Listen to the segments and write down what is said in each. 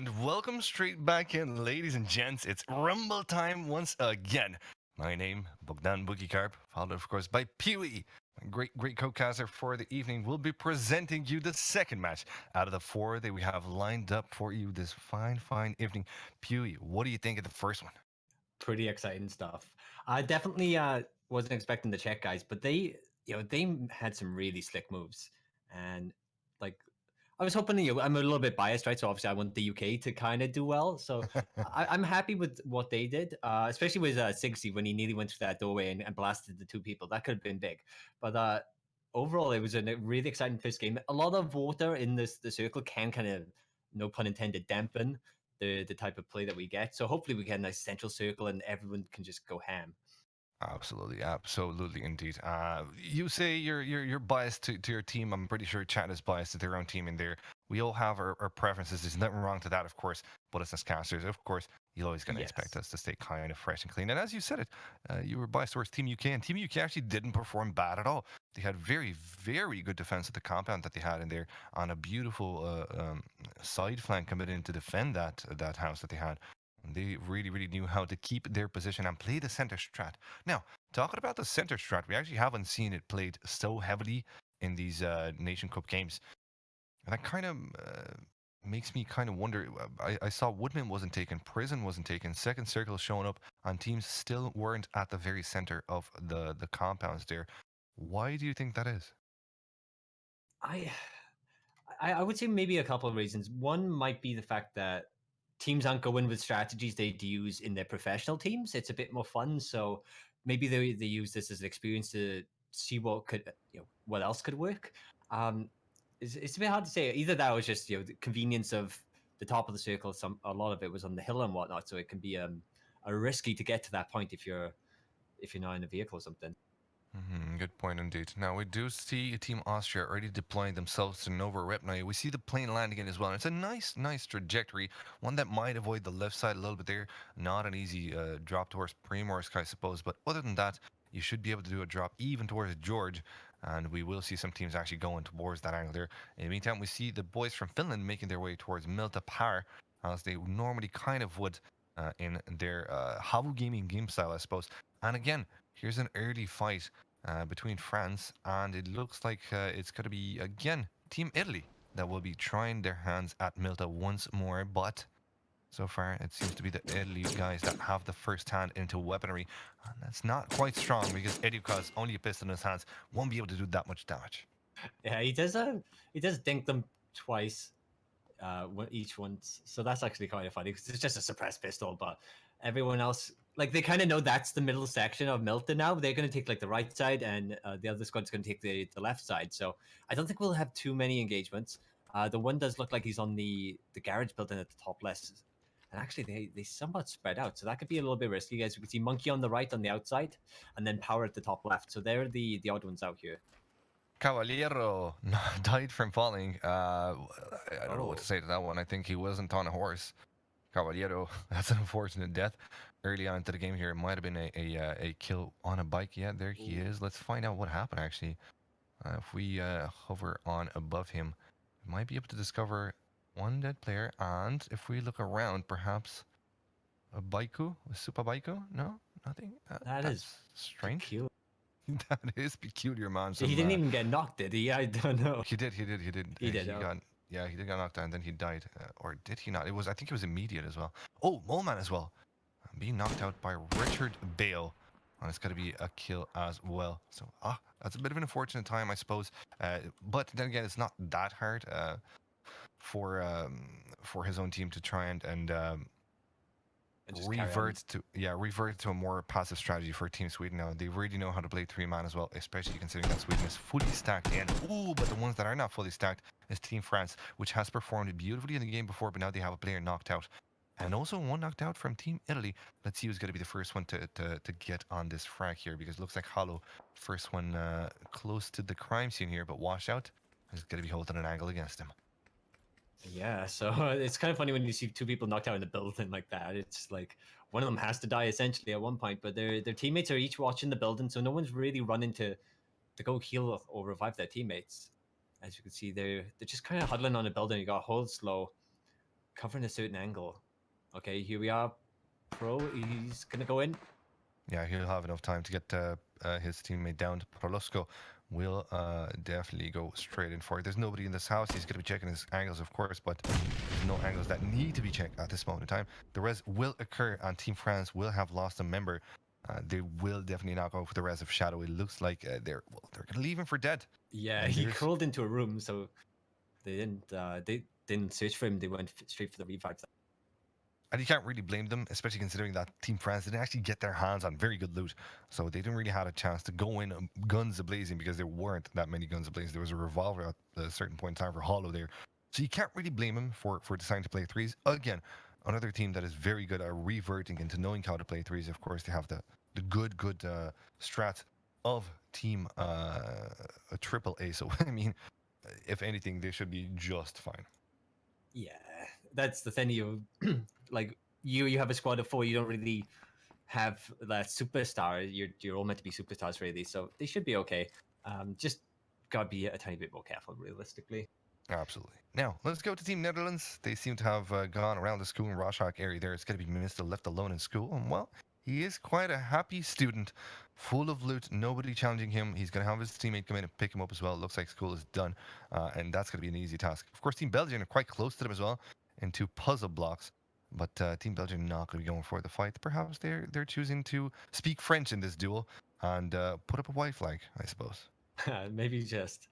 And welcome straight back in, ladies and gents. It's Rumble time once again. My name, Bogdan Bugikarp, followed of course by Pewy. My great co-caster for the evening will be presenting you the second match out of the four that we have lined up for you this fine evening. Pewy, what do you think of the first one? Pretty exciting stuff. I definitely wasn't expecting the Czech guys, but they had some really slick moves, and like I was hoping, I'm a little bit biased, right? So obviously I want the UK to kind of do well. So I'm happy with what they did, especially with Sigsy when he nearly went through that doorway and blasted the two people. That could have been big, but overall it was a really exciting first game. A lot of water in the circle can kind of, no pun intended, dampen the type of play that we get. So hopefully we get a nice central circle and everyone can just go ham. Absolutely, indeed. You say you're biased to your team. I'm pretty sure chat is biased to their own team in there. We all have our preferences. There's nothing wrong to that, of course. But as casters, of course, you're always going to expect Yes. us to stay kind of fresh and clean. And as you said it, you were biased towards Team UK, and Team UK actually didn't perform bad at all. They had very good defense at the compound that they had in there on a beautiful side flank coming in to defend that house that they had. And they really knew how to keep their position and play the center strat. Now, talking about the center strat, we actually haven't seen it played so heavily in these Nation Cup games. And that kind of makes me kind of wonder. I saw Woodman wasn't taken, Prison wasn't taken, Second Circle showing up, and teams still weren't at the very center of the compounds there. Why do you think that is? I I would say maybe a couple of reasons. One might be the fact that teams aren't going with strategies they'd use in their professional teams. It's a bit more fun, so maybe they use this as an experience to see what could, what else could work. Um, it's a bit hard to say. Either that was just the convenience of the top of the circle. A lot of it was on the hill and whatnot, so it can be a risky to get to that point if you're not in a vehicle or something. Good point indeed. Now we do see Team Austria already deploying themselves to Nova Rep. Now we see the plane landing in as well. And it's a nice trajectory, one that might avoid the left side a little bit there. Not an easy drop towards Primorsk, I suppose. But other than that, you should be able to do a drop even towards George. And we will see some teams actually going towards that angle there. In the meantime, we see the boys from Finland making their way towards Milta Par, as they normally kind of would in their Havu gaming game style, I suppose. And again, here's an early fight between France, and it looks like it's going to be again Team Italy that will be trying their hands at Milta once more. But so far, it seems to be the Italy guys that have the first hand into weaponry, and that's not quite strong because Educa's only a pistol in his hands won't be able to do that much damage. Yeah, he does dink them twice, each once. So that's actually kind of funny because it's just a suppressed pistol, but everyone else, like, they kind of know that's the middle section of Milton now. They're going to take like the right side, and the other squad's going to take the left side. So I don't think we'll have too many engagements. The one does look like he's on the garage building at the top left. And actually, they somewhat spread out, so that could be a little bit risky. As you can see, Monkey on the right on the outside, and then Power at the top left. So they're the odd ones out here. Cavaliero died from falling. I don't know what to Oh, say to that one. I think he wasn't on a horse. Caballero, that's an unfortunate death. Early on into the game here, it might have been a kill on a bike. Yeah, there he is. Let's find out what happened actually. If we hover on above him, we might be able to discover one dead player. And if we look around, perhaps a baiku, a super baiku? No, nothing. that is That's strange. peculiar. That is peculiar, man. He Some didn't even get knocked, did he? I don't know. he did. He did. He Oh. got yeah, he did get knocked down. Then he died, or did he not? It was I think it was immediate as well. Oh, Moleman as well, being knocked out by Richard Bale, and it's going to be a kill as well. So that's a bit of an unfortunate time, I suppose. But then again, it's not that hard for his own team to try And just revert to a more passive strategy for Team Sweden now. They really know how to play three-man as well, especially considering that Sweden is fully stacked in. Ooh, but the ones that are not fully stacked is Team France, which has performed beautifully in the game before, but now they have a player knocked out. And also one knocked out from Team Italy. Let's see who's going to be the first one to get on this frag here, because it looks like Hollow, first one close to the crime scene here, but washed out, is going to be holding an angle against him. Yeah, so it's kind of funny when you see two people knocked out in the building like that. It's like one of them has to die essentially at one point, but their teammates are each watching the building, so no one's really running to go heal or revive their teammates. As you can see, they're just kind of huddling on a building. You got hold slow, covering a certain angle. Okay, here we are. Pro, he's gonna go in. Yeah, he'll have enough time to get his teammate down. Prolosco will definitely go straight in for it. There's nobody in this house. He's going to be checking his angles, of course, but there's no angles that need to be checked at this moment in time. The res will occur, and Team France will have lost a member. They will definitely not go for the res of Shadow. It looks like they're going to leave him for dead. Yeah, And he there's crawled into a room, so they didn't search for him. They went straight for the revives. And you can't really blame them, especially considering that Team France didn't actually get their hands on very good loot. So they didn't really have a chance to go in guns a-blazing because there weren't that many guns a-blazing. There was a revolver at a certain point in time for Hollow there. So you can't really blame him for deciding to play threes. Again, another team that is very good at reverting into knowing how to play threes. Of course, they have the good strat of Team a triple A. So, I mean, if anything, they should be just fine. Yeah, that's the thing. You like you have a squad of 4. You don't really have that superstar. You're all meant to be superstars, really. So they should be okay. Just gotta be a tiny bit more careful, realistically. Absolutely. Now, let's go to Team Netherlands. They seem to have gone around the school in Rorschach area there. It's going to be Mr. left alone in school. And, well, he is quite a happy student, full of loot, nobody challenging him. He's going to have his teammate come in and pick him up as well. It looks like school is done, and that's going to be an easy task. Of course, Team Belgium are quite close to them as well in 2 puzzle blocks. But Team Belgium not going to be going for the fight. Perhaps they're choosing to speak French in this duel and put up a white flag, I suppose. Maybe just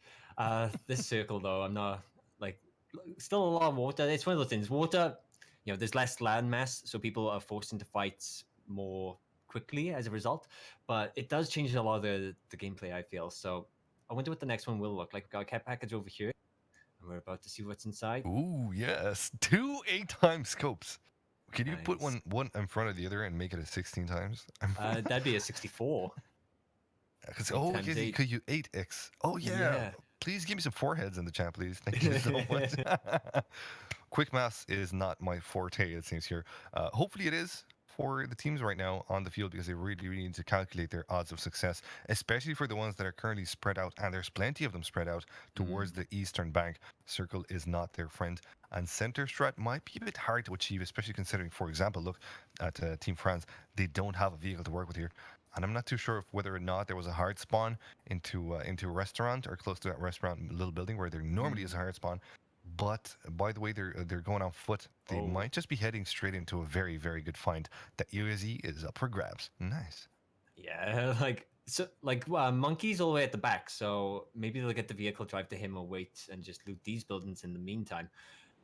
this circle though. I'm not like still a lot of water. It's one of those things. Water, there's less land mass, so people are forced into fights more quickly as a result. But it does change a lot of the gameplay, I feel. So I wonder what the next one will look like. We've got a care package over here, and we're about to see what's inside. Ooh, yes. 2 8-time scopes. Can you put Nice. one in front of the other and make it a 16 times? That'd be a 64. Oh, times yes, 8. could you 8x? Oh, yeah. Yeah. Please give me some foreheads in the chat, please. Thank you so much. Quick maths is not my forte, it seems here. Hopefully it is for the teams right now on the field because they really need to calculate their odds of success, especially for the ones that are currently spread out, and there's plenty of them spread out towards the eastern bank. Circle is not their friend, and center strat might be a bit hard to achieve, especially considering, for example, look at Team France. They don't have a vehicle to work with here. And I'm not too sure if whether or not there was a hard spawn into a restaurant or close to that restaurant little building where there normally is a hard spawn. But by the way, they're going on foot. They might just be heading straight into a very, very good find. That UAZ is up for grabs. Nice. Yeah, Monkey's all the way at the back, so maybe they'll get the vehicle, drive to him, or wait and just loot these buildings in the meantime.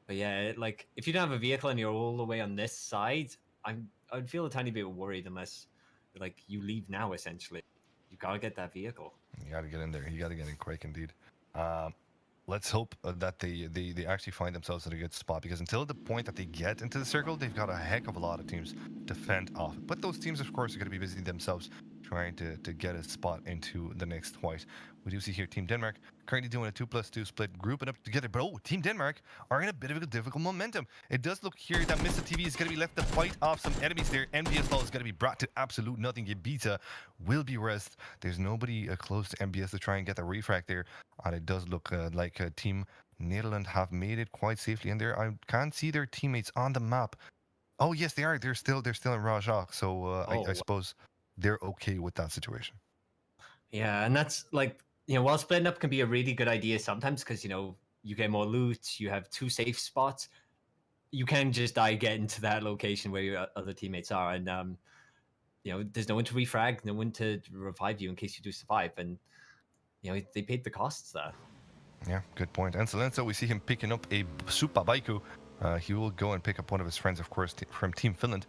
But yeah, like if you don't have a vehicle and you're all the way on this side, I'd feel a tiny bit worried unless like you leave now. Essentially, you gotta get that vehicle. You gotta get in there. You gotta get in quick, indeed. Let's hope that they actually find themselves in a good spot, because until the point that they get into the circle, they've got a heck of a lot of teams to fend off. But those teams, of course, are going to be busy themselves trying to get a spot into the next white. We do see here Team Denmark currently doing a 2+2 split, grouping up together. But Team Denmark are in a bit of a difficult momentum. It does look here that Mr. TV is going to be left to fight off some enemies there. MBS Law is going to be brought to absolute nothing. Ibiza will be rest. There's nobody close to MBS to try and get the refract there. And it does look like Team Netherlands have made it quite safely in there. I can't see their teammates on the map. Oh, yes, they are. They're still in Rajak. So I suppose they're okay with that situation. Yeah, and that's like, while splitting up can be a really good idea sometimes because, you get more loot, you have 2 safe spots. You can just die, get into that location where your other teammates are. And, there's no one to refrag, no one to revive you in case you do survive. And, they paid the costs there. Yeah, good point. And Silenzo, we see him picking up a Super Baiku. He will go and pick up one of his friends, of course, from Team Finland.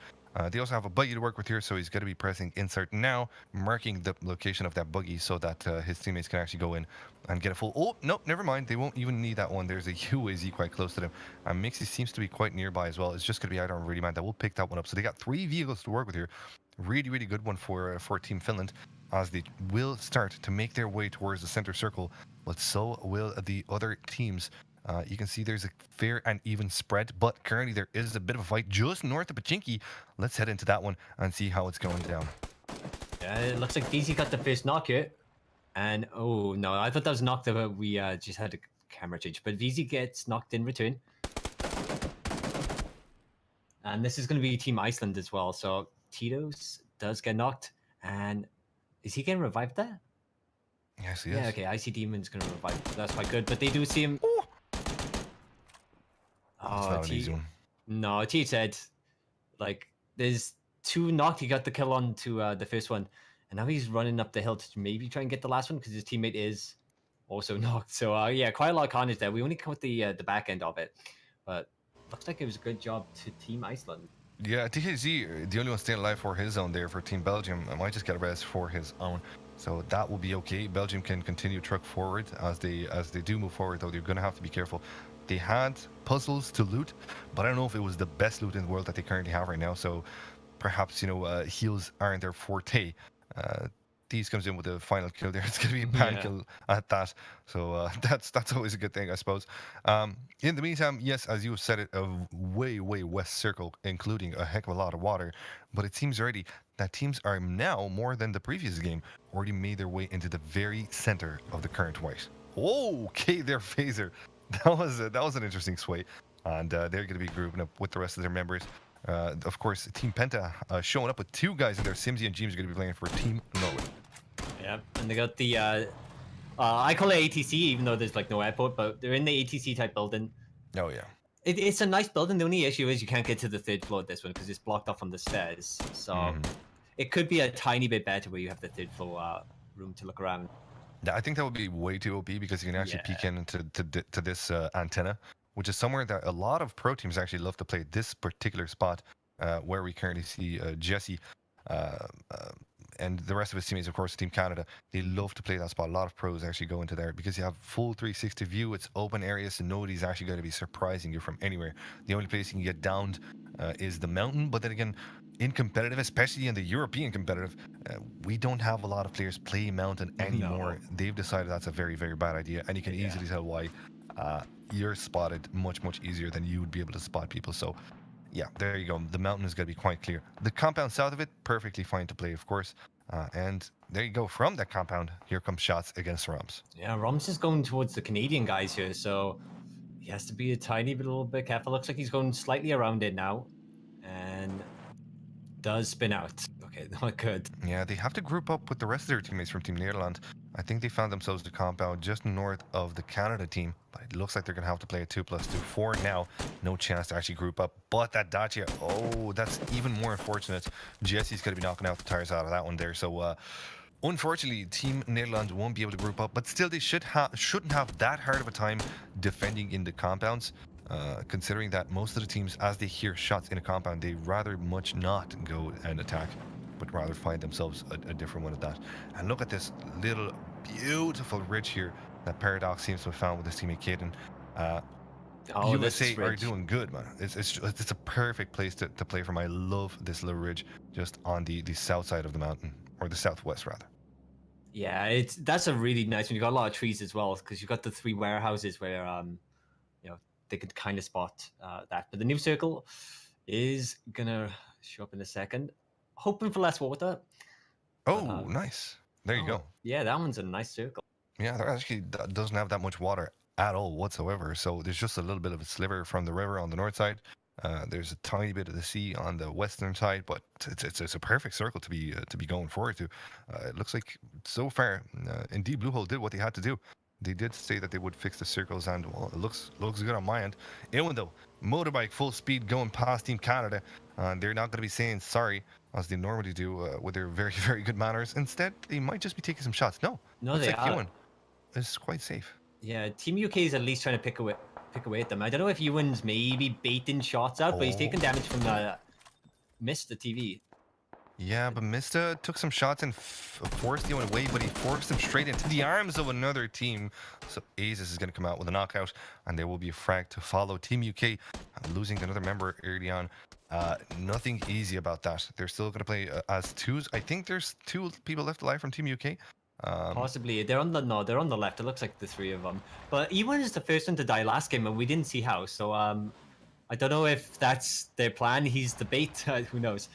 They also have a buggy to work with here, so he's going to be pressing insert now, marking the location of that buggy so that his teammates can actually go in and get a full... Oh, no, never mind. They won't even need that one. There's a UAZ quite close to them. And Mixie seems to be quite nearby as well. It's just going to be either on Really Man that will pick that one up. So they got 3 vehicles to work with here. Really, really good one for Team Finland, as they will start to make their way towards the center circle, but so will the other teams. You can see there's a fair and even spread, but currently there is a bit of a fight just north of Pachinki. Let's head into that one and see how it's going down. Yeah, it looks like VZ got the first knock here. And, oh, no, I thought that was knocked that we just had a camera change. But VZ gets knocked in return. And this is going to be Team Iceland as well. So Tito's does get knocked. And is he getting revived there? Yes, he Yeah, is. okay. Icy Demon's going to revive. So that's quite good. But they do see him. Oh, that's Oh, not an easy one. No, T said, like, there's two knocked. He got the kill on to the first one. And now he's running up the hill to maybe try and get the last one because his teammate is also knocked. So, yeah, quite a lot of carnage there. We only caught the back end of it. But looks like it was a good job to Team Iceland. Yeah, TKZ, the only one staying alive for his own there for Team Belgium. I might just get a rest for his own. So that will be okay. Belgium can continue to truck forward as they do move forward, though they're going to have to be careful. They had puzzles to loot, but I don't know if it was the best loot in the world that they currently have right now. So perhaps, heals aren't their forte. Uh, These comes in with the final kill there. It's going to be a pan kill at that. So that's always a good thing, I suppose. In the meantime, yes, as you said it, a way, way west circle, including a heck of a lot of water. But it seems already that teams are now, more than the previous game, already made their way into the very center of the current white. Okay, their phaser. That was an interesting sway. And they're going to be grouping up with the rest of their members. Of course, Team Penta showing up with two guys in there. Simsy and James are going to be playing for Team Norway. Yeah, and they got the I call it ATC, even though there's like no airport, but they're in the ATC type building. Oh yeah, it's a nice building. The only issue is you can't get to the third floor of this one because it's blocked off on the stairs. So it could be a tiny bit better where you have the third floor room to look around. I think that would be way too OP because you can actually peek into to this antenna, which is somewhere that a lot of pro teams actually love to play. This particular spot where we currently see Jesse. And the rest of his teammates, of course, Team Canada, they love to play that spot. A lot of pros actually go into there because you have full 360 view. It's open areas, so nobody's actually going to be surprising you from anywhere. The only place you can get downed is the mountain. But then again, in competitive, especially in the European competitive, we don't have a lot of players play mountain anymore. No. They've decided that's a very, very bad idea, and you can easily tell why. You're spotted much, much easier than you would be able to spot people. So yeah, there you go. The mountain is going to be quite clear. The compound south of it, perfectly fine to play, of course. And there you go. From that compound, here comes shots against Roms. Yeah, Roms is going towards the Canadian guys here, so he has to be a little bit careful. Looks like he's going slightly around it now, and does spin out. Okay, not good. Yeah, they have to group up with the rest of their teammates from Team Netherlands. I think they found themselves the compound just north of the Canada team, but it looks like they're going to have to play a 2+2. For now, no chance to actually group up. But that Dacia, oh, that's even more unfortunate. Jesse's going to be knocking out the tires out of that one there. So, unfortunately, Team Netherlands won't be able to group up, but still they shouldn't have that hard of a time defending in the compounds. Considering that most of the teams, as they hear shots in a compound, they rather much not go and attack, but rather find themselves a different one at that. And look at this little beautiful ridge here that Paradox seems to have found with his teammate Caden. USA are doing good, man. It's a perfect place to play from. I love this little ridge just on the south side of the mountain, or the southwest rather. Yeah, that's a really nice one. You got a lot of trees as well because you got the 3 warehouses where they could kind of spot that. But the new circle is gonna show up in a second. Hoping for less water. Oh, nice. There you go. Yeah, that one's a nice circle. Yeah, there actually doesn't have that much water at all whatsoever. So there's just a little bit of a sliver from the river on the north side. There's a tiny bit of the sea on the western side, but it's a perfect circle to be going forward to. It looks like so far, indeed, Bluehole did what they had to do. They did say that they would fix the circles, and well, it looks good on my end. Even though motorbike full speed going past Team Canada, they're not going to be saying sorry as they normally do with their very, very good manners. Instead, they might just be taking some shots. No, they are. Ewan is quite safe. Yeah, Team UK is at least trying to pick away at them. I don't know if Ewan's maybe baiting shots out, but he's taking damage from the Mr. TV. Yeah, but Mista took some shots and forced Ewan away, but he forced him straight into the arms of another team. So Azus is going to come out with a knockout, and there will be a frag to follow. Team UK losing another member early on. Nothing easy about that. They're still going to play as twos. I think there's 2 people left alive from Team UK. Possibly. They're on the left. It looks like the 3 of them. But Ewan is the first one to die last game, and we didn't see how. So I don't know if that's their plan. He's the bait. Who knows?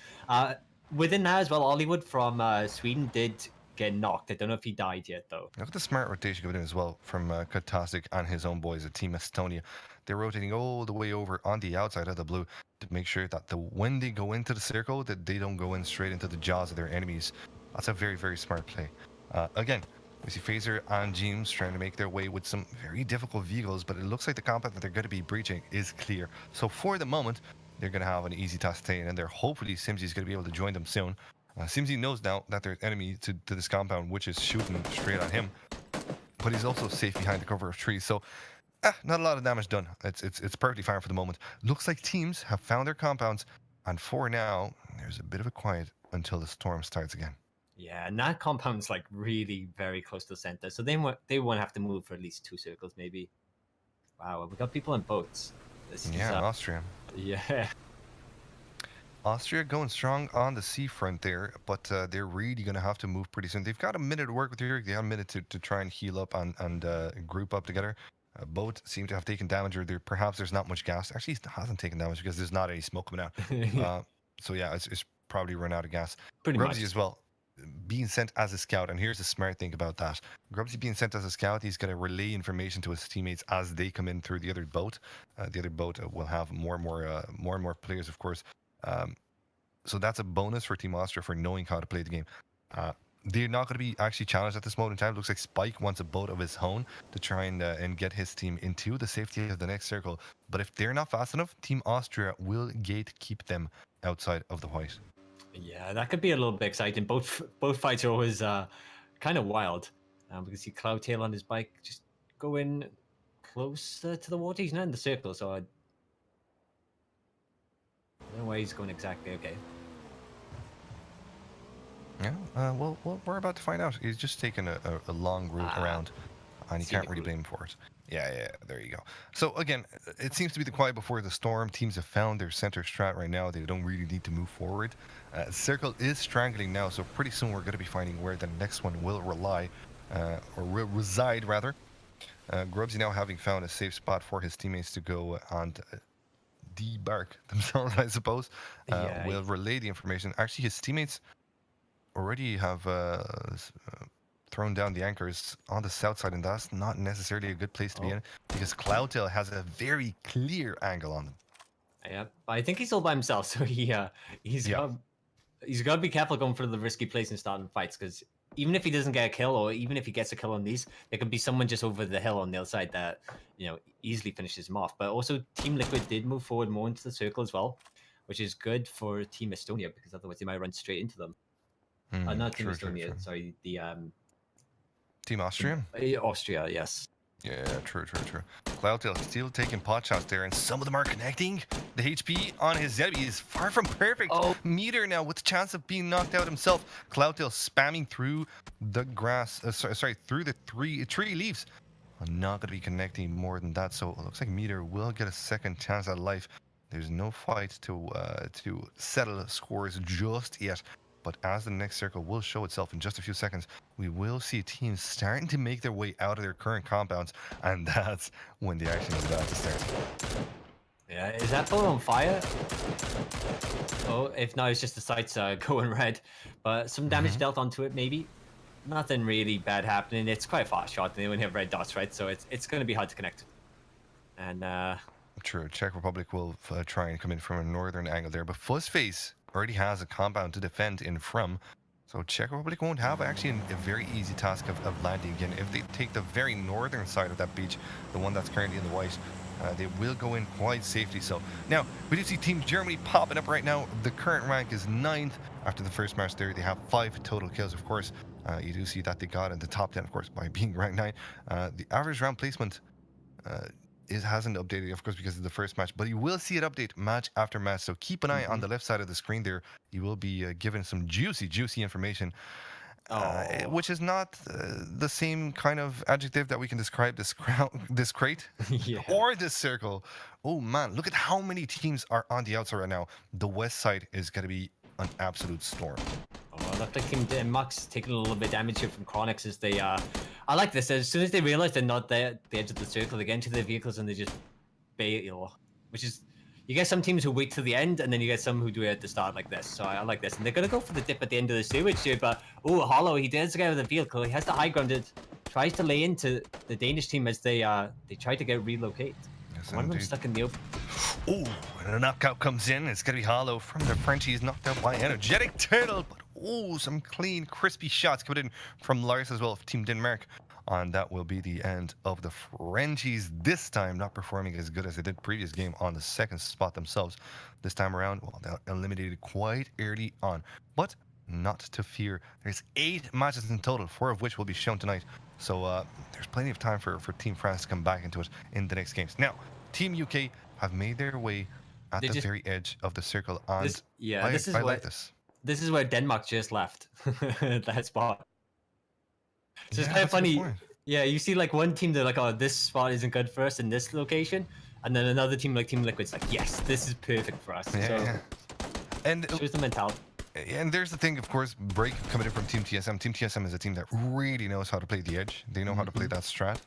Within that as well, Hollywood from Sweden did get knocked. I don't know if he died yet, though. Look at the smart rotation going in as well from Katasik and his own boys at Team Estonia. They're rotating all the way over on the outside of the blue. to make sure that when they go into the circle, that they don't go in straight into the jaws of their enemies. That's a very, very smart play. Again, we see Phaser and James trying to make their way with some very difficult vehicles, but it looks like the combat that they're going to be breaching is clear. So for the moment, they're going to have an easy task staying in there. Hopefully, Simsy's going to be able to join them soon. Simsy knows now that there's enemy to this compound, which is shooting straight at him, but he's also safe behind the cover of trees. So not a lot of damage done. It's perfectly fine for the moment. Looks like teams have found their compounds, and for now, there's a bit of a quiet until the storm starts again. Yeah, and that compound's like really very close to the center, so they won't have to move for at least 2 circles, maybe. Wow, we got people in boats. This Yeah, is, Austria. yeah. Austria going strong on the seafront there, but they're really going to have to move pretty soon. They've got a minute to work with here. They have a minute to try and heal up and group up together. Both seem to have taken damage, or perhaps there's not much gas. Actually, it hasn't taken damage because there's not any smoke coming out. So yeah, it's probably run out of gas. Pretty Grubsy much. as well, being sent as a scout, and here's the smart thing about that. Grubsy being sent as a scout, he's going to relay information to his teammates as they come in through the other boat. The other boat will have more and more players, of course. So that's a bonus for Team Austria for knowing how to play the game. They're not going to be actually challenged at this moment in time. Looks like Spike wants a boat of his own to try and get his team into the safety of the next circle. But if they're not fast enough, Team Austria will keep them outside of the white. Yeah, that could be a little bit exciting. Both fights are always kind of wild. We can see Cloudtail on his bike just going closer to the water. He's not in the circle, so I don't know where he's going exactly. Okay. Yeah, well, we're about to find out. He's just taking a long route around, and you can't really blame him for it. Yeah, there you go. So again, it seems to be the quiet before the storm. Teams have found their center strat right now. They don't really need to move forward. Circle is strangling now, so pretty soon we're going to be finding where the next one will or will reside rather. Grubsy now having found a safe spot for his teammates to go and debark themselves, I suppose. Will relay the information. Actually, his teammates already have thrown down the anchors on the south side, and that's not necessarily a good place to be in because Cloudtail has a very clear angle on them. Yeah, I think he's all by himself, so he's got to be careful going for the risky place and starting fights, because even if he doesn't get a kill, or even if he gets a kill on these, there could be someone just over the hill on the other side that easily finishes him off. But also, Team Liquid did move forward more into the circle as well, which is good for Team Estonia, because otherwise they might run straight into them. Not Team Estonia, sorry, the Team Austria? Austria, yes. Yeah, true. Cloudtail still taking pot shots there, and some of them are connecting. The HP on his enemy is far from perfect. Meter now with the chance of being knocked out himself. Cloudtail spamming through the grass, through the tree leaves. I'm not going to be connecting more than that, so it looks like Meter will get a second chance at life. There's no fight to settle scores just yet. But as the next circle will show itself in just a few seconds, we will see teams starting to make their way out of their current compounds, and that's when the action is about to start. Yeah, is that boat on fire? Oh, if not, it's just the sights going red. But some damage dealt onto it, maybe. Nothing really bad happening. It's quite a fast shot, and they only have red dots, right? So it's going to be hard to connect. And True, Czech Republic will try and come in from a northern angle there, but Fuzzface already has a compound to defend in from, so Czech Republic won't have actually a very easy task of landing again. If they take the very northern side of that beach, the one that's currently in the white, they will go in quite safely. So now we do see Team Germany popping up right now. The current rank is 9th after the first match there. They have 5 total kills, of course. You do see that they got in the top 10, of course, by being ranked 9. The average round placement it hasn't updated, of course, because of the first match, but you will see it update match after match. So keep an eye on the left side of the screen there. You will be given some juicy information, which is not the same kind of adjective that we can describe this crate or this circle. Oh man, look at how many teams are on the outside right now. The west side is going to be an absolute storm. Oh, look like Max taking a little bit of damage here from Chronix as they I like this. As soon as they realize they're not there at the edge of the circle, they get into their vehicles and they just bail. Which is, you get some teams who wait till the end, and then you get some who do it at the start like this. So I like this. And they're gonna go for the dip at the end of the sewage here, but Hollow, he does get out of the vehicle. He has the high ground. Tries to lay into the Danish team as they try to get relocate. Yes, One of them stuck in the open. Ooh, and a knockout comes in. It's going to be Hollow from the Frenchies, knocked out by Energetic Turtle. But ooh, some clean, crispy shots coming in from Lars as well of Team Denmark. And that will be the end of the Frenchies this time, not performing as good as they did previous game on the second spot themselves. This time around, well, they eliminated quite early on. But not to fear. There's 8 matches in total, 4 of which will be shown tonight. So there's plenty of time for Team France to come back into it in the next games. Now, Team UK have made their way at They the just very edge of the circle, and this yeah. I like this. This is where Denmark just left that spot. So it's Yeah, kind of that's a good funny. point. Yeah, you see like one team, they're like, oh, this spot isn't good for us in this location, and then another team like Team Liquid's like, yes, this is perfect for us. Yeah, So yeah. And shows the mentality. and there's the thing, of course, break coming in from Team TSM. Team TSM is a team that really knows how to play the edge. They know how to play that strat.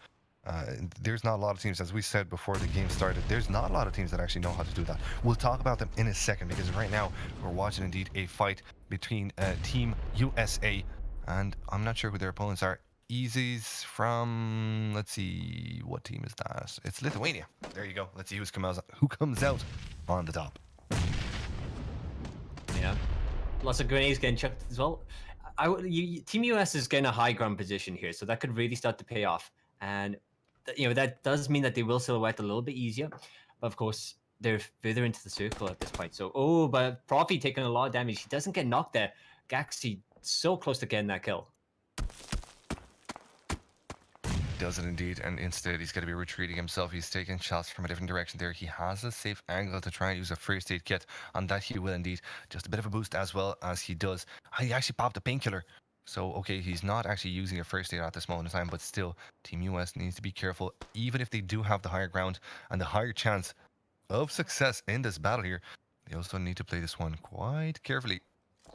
There's not a lot of teams, as we said before the game started, there's not a lot of teams that actually know how to do that. We'll talk about them in a second, because right now we're watching indeed a fight between Team USA, and I'm not sure who their opponents are. Easy's from, let's see, what team is that? It's Lithuania. There you go. Let's see who comes out on the top. Yeah, lots of grenades getting chucked as well. Team US is getting a high ground position here, so that could really start to pay off. And that does mean that they will silhouette a little bit easier. But of course, they're further into the circle at this point. So but Profi taking a lot of damage. He doesn't get knocked there. Gaxi so close to getting that kill. Does it indeed, and instead he's going to be retreating himself. He's taking shots from a different direction there. He has a safe angle to try and use a first aid kit, and that he will indeed. Just a bit of a boost as well as he does. He actually popped a painkiller. So, okay, he's not actually using a first aid at this moment in time, but still, Team US needs to be careful. Even if they do have the higher ground and the higher chance of success in this battle here, they also need to play this one quite carefully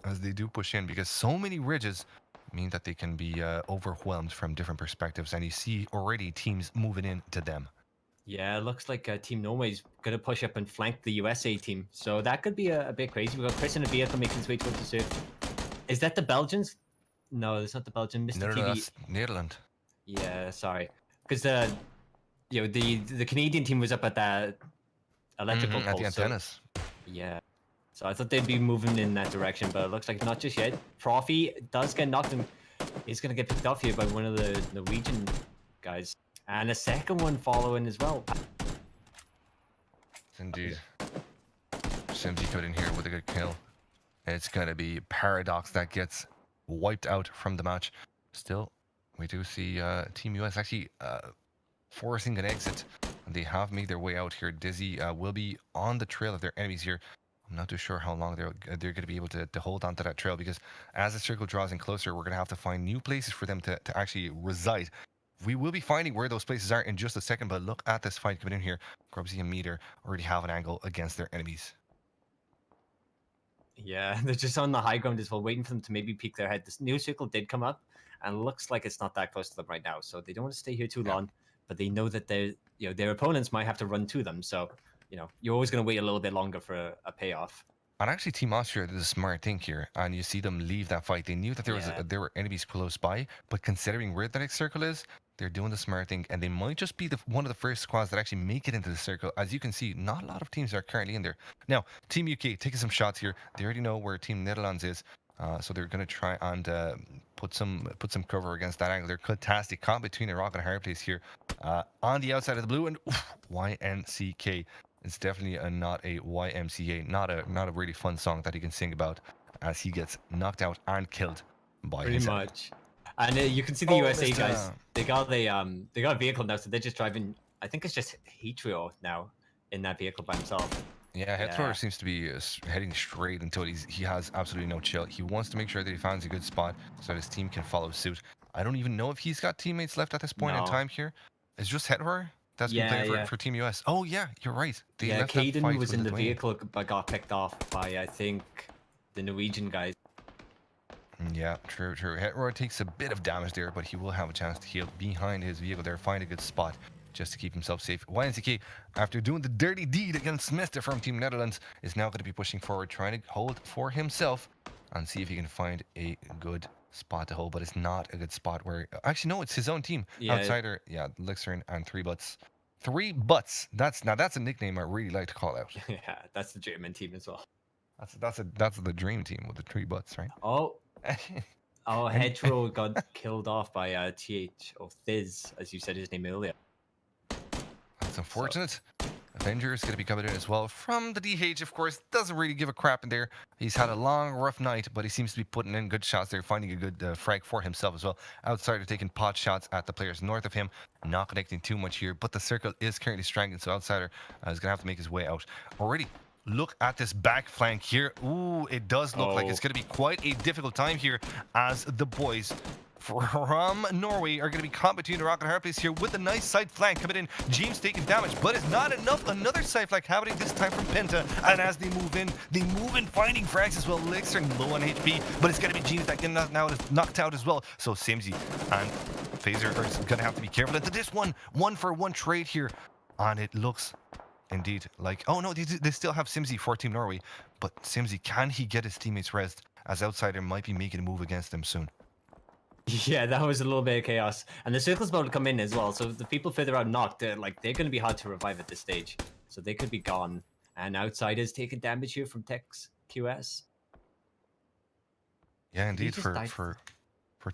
as they do push in, because so many ridges mean that they can be overwhelmed from different perspectives, and you see already teams moving in to them. Yeah, it looks like Team Norway is going to push up and flank the USA team. So that could be a bit crazy. We've got Chris in a vehicle making his way towards the surf. Is that the Belgians? No, it's not the Belgian. Mr. No, TV. that's Netherlands. Yeah, sorry. Because the Canadian team was up at that electrical at pole. the antennas. Yeah. So I thought they'd be moving in that direction, but it looks like not just yet. Profi does get knocked, and he's going to get picked off here by one of the Norwegian guys. And a second one following as well. Indeed. Simsy cut in here with a good kill. It's going to be Paradox that gets wiped out from the match. Still, we do see Team US actually forcing an exit. They have made their way out here. Dizzy will be on the trail of their enemies here. I'm not too sure how long they're going to be able to hold on to that trail, because as the circle draws in closer, we're going to have to find new places for them to actually reside. We will be finding where those places are in just a second, but look at this fight coming in here. Grubsy and Meter already have an angle against their enemies. Yeah, they're just on the high ground as well, waiting for them to maybe peek their head. This new circle did come up, and looks like it's not that close to them right now, so they don't want to stay here too long. But they know that their opponents might have to run to them, so you're always going to wait a little bit longer for a payoff. And actually, Team Austria did a smart thing here, and you see them leave that fight. They knew that there were enemies close by, but considering where the next circle is, they're doing the smart thing, and they might just be one of the first squads that actually make it into the circle. As you can see, not a lot of teams are currently in there. Now, Team UK taking some shots here. They already know where Team Netherlands is, so they're going to try and put some cover against that angle. They're fantastic, caught between a rock and a hard place here. On the outside of the blue, and YMCK. It's definitely not a YMCA, not a really fun song that he can sing about, as he gets knocked out and killed by Pretty much. And you can see the USA guys. They got a vehicle now, so they're just driving. I think it's just Hetrio now in that vehicle by himself. Yeah, Hetrio seems to be heading straight into it. He has absolutely no chill. He wants to make sure that he finds a good spot so that his team can follow suit. I don't even know if he's got teammates left at this point in time here. It's just Hetrio that's been playing for Team US. Oh yeah, you're right. Caden was in the vehicle but got picked off by, I think, the Norwegian guys. Yeah, true. Hetero takes a bit of damage there, but he will have a chance to heal behind his vehicle there, find a good spot just to keep himself safe. YNCK, after doing the dirty deed against Smith from Team Netherlands, is now going to be pushing forward, trying to hold for himself and see if he can find a good spot to hold, but it's not a good spot where... Actually, no, it's his own team. Outsider, Lixern and 3 Butts Three butts. That's a nickname I really like to call out. Yeah, that's the German team as well. That's the dream team with the three butts, right? Oh, oh, and Hedgerow got killed off by TH or Thiz, as you said his name earlier. that's So unfortunate. Avenger is going to be coming in as well from the DH, of course. Doesn't really give a crap in there. He's had a long, rough night, but he seems to be putting in good shots there, finding a good frag for himself as well. Outsider taking pot shots at the players north of him, not connecting too much here, but the circle is currently strangling, so Outsider is going to have to make his way out. Already, look at this back flank here. Ooh, it does look like it's going to be quite a difficult time here as the boys from Norway are going to be caught between the rock and hard place here with a nice side flank coming in. James taking damage, but it's not enough. Another side flank happening this time from Penta. And as they move in finding frags as well. Licks are low on HP, but it's going to be James that getting knocked out as well. So Simsy and Phaser are going to have to be careful into this one for one trade here. And it looks indeed like, oh no, they still have Simsy for Team Norway. But Simsy, can he get his teammates rest? As Outsider might be making a move against them soon. yeah, that was a little bit of chaos, and the circle's about to come in as well. So the people further out knocked, they're going to be hard to revive at this stage, so they could be gone. And Outsiders taking damage here from Tex QS. Yeah, indeed, for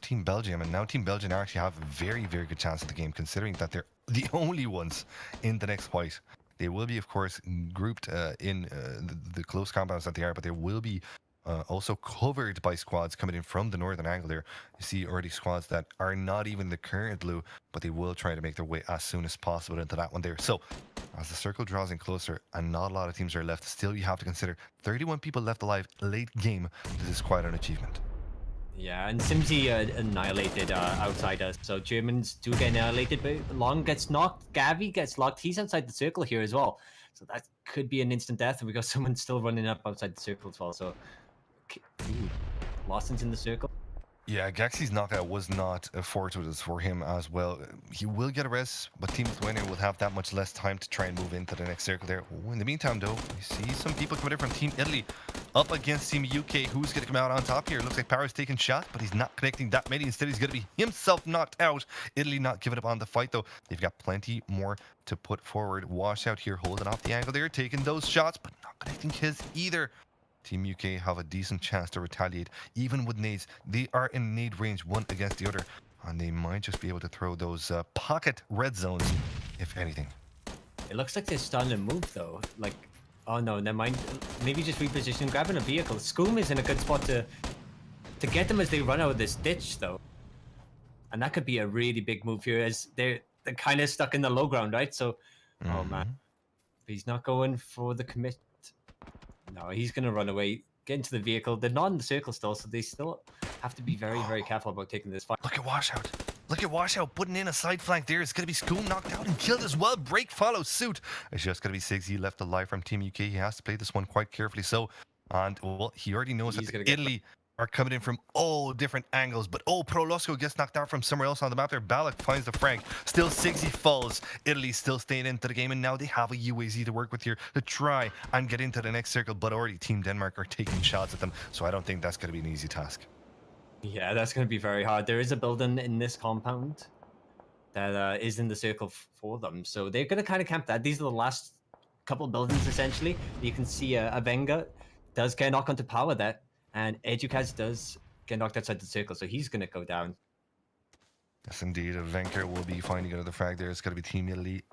Team Belgium, and now Team Belgium actually have a very, very good chance at the game, considering that they're the only ones in the next fight. They will be, of course, grouped in the close compounds that they are, but they will be also covered by squads coming in from the northern angle there. You see already squads that are not even the current blue, but they will try to make their way as soon as possible into that one there. So as the circle draws in closer and not a lot of teams are left, still you have to consider 31 people left alive late game. This is quite an achievement. Yeah, and Simsy annihilated Outsider, so Germans do get annihilated, but Long gets knocked, Gavi gets locked, he's outside the circle here as well. So that could be an instant death, and we got someone still running up outside the circle as well. So ooh, Lawson's in the circle. Yeah, Gaxi's knockout was not fortuitous for him as well. He will get a rest, but Team Lithuania will have that much less time to try and move into the next circle there. Ooh, in the meantime, though, you see some people coming in from Team Italy up against Team UK. Who's going to come out on top here? Looks like Power's taking shot, but he's not connecting that many. Instead, he's going to be himself knocked out. Italy not giving up on the fight, though. They've got plenty more to put forward. Wash out here, holding off the angle there, taking those shots, but not connecting his either. Team UK have a decent chance to retaliate. Even with nades, they are in nade range one against the other, and they might just be able to throw those pocket red zones, if anything. It looks like they're starting to move, though. Like, oh no, never mind. Maybe just reposition, grabbing a vehicle. Skoom is in a good spot to get them as they run out of this ditch, though. And that could be a really big move here, as they're kind of stuck in the low ground, right? So, oh man, he's not going for the commit. No, he's going to run away, get into the vehicle. They're not in the circle still, so they still have to be very, very careful about taking this fight. Look at Washout. Look at Washout putting in a side flank there. It's going to be Skoom knocked out and killed as well. Break follows suit. It's just going to be Sigsy left alive from Team UK. He has to play this one quite carefully. So, and well, he already knows that Italy are coming in from all different angles. But oh, Prolosco gets knocked out from somewhere else on the map there. Balak finds the frag. Still Sigsy falls. Italy still staying into the game, and now they have a UAZ to work with here to try and get into the next circle. But already Team Denmark are taking shots at them, so I don't think that's going to be an easy task. Yeah, that's going to be very hard. There is a building in this compound that is in the circle for them, so they're going to kind of camp that. These are the last couple of buildings, essentially. You can see Avenga does get knocked onto power there, and Edukaz does get knocked outside the circle, so he's going to go down. Yes, indeed. Venker will be finding another frag there. It's going to be Team Italy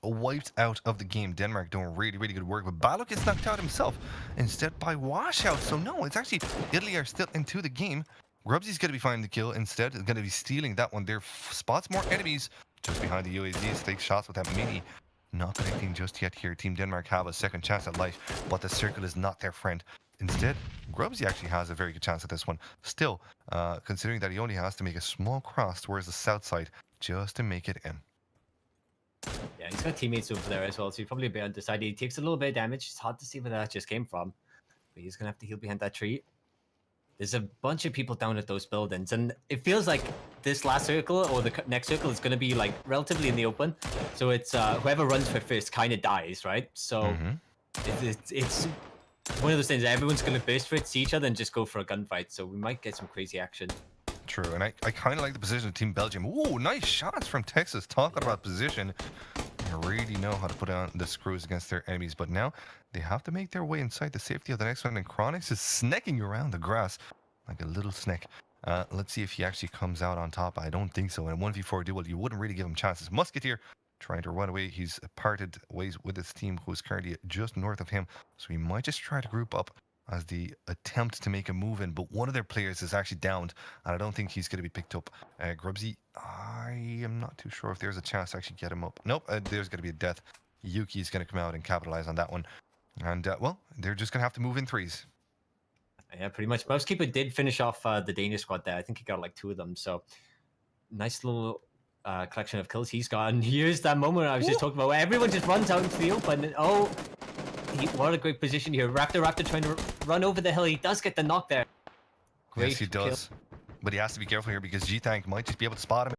wiped out of the game. Denmark doing really, really good work, but Balok gets knocked out himself instead by Washout. So no, it's actually Italy are still into the game. Grubsy's going to be finding the kill. Instead, is going to be stealing that one there. Spots more enemies just behind the UAZs. Takes shots with that mini. Not connecting just yet here. Team Denmark have a second chance at life, but the circle is not their friend. Instead, Grubsy actually has a very good chance at this one. Still, considering that he only has to make a small cross towards the south side just to make it in. Yeah, he's got teammates over there as well, so he's probably a bit undecided. He takes a little bit of damage. It's hard to see where that just came from, but he's going to have to heal behind that tree. There's a bunch of people down at those buildings, and it feels like this last circle or the next circle is going to be like relatively in the open. So it's whoever runs for first kind of dies, right? So it's one of those things that everyone's going to burst for it, see each other, and just go for a gunfight. So we might get some crazy action. True, and I kind of like the position of Team Belgium. Ooh, nice shots from Texas. Talking about position. really know how to put on the screws against their enemies. But now they have to make their way inside the safety of the next one. And Chronix is snacking around the grass like a little snake. Let's see if he actually comes out on top. I don't think so. In a 1v4 duel, you wouldn't really give him chances. Musketeer trying to run away. He's parted ways with his team, who's currently just north of him. So he might just try to group up as the attempt to make a move in. But one of their players is actually downed, and I don't think he's going to be picked up. Grubsy, I am not too sure if there's a chance to actually get him up. Nope, there's going to be a death. Yuki's going to come out and capitalize on that one. And, well, they're just going to have to move in threes. Yeah, pretty much. Mousekeeper did finish off the Danish squad there. I think he got like 2 of them. So nice little collection of kills he's got. And here's that moment I was just talking about where everyone just runs out into the open. And, oh, what a great position here. Raptor trying to run over the hill. He does get the knock there. Great yes, he does. Kill. But he has to be careful here because G-Tank might just be able to spot him.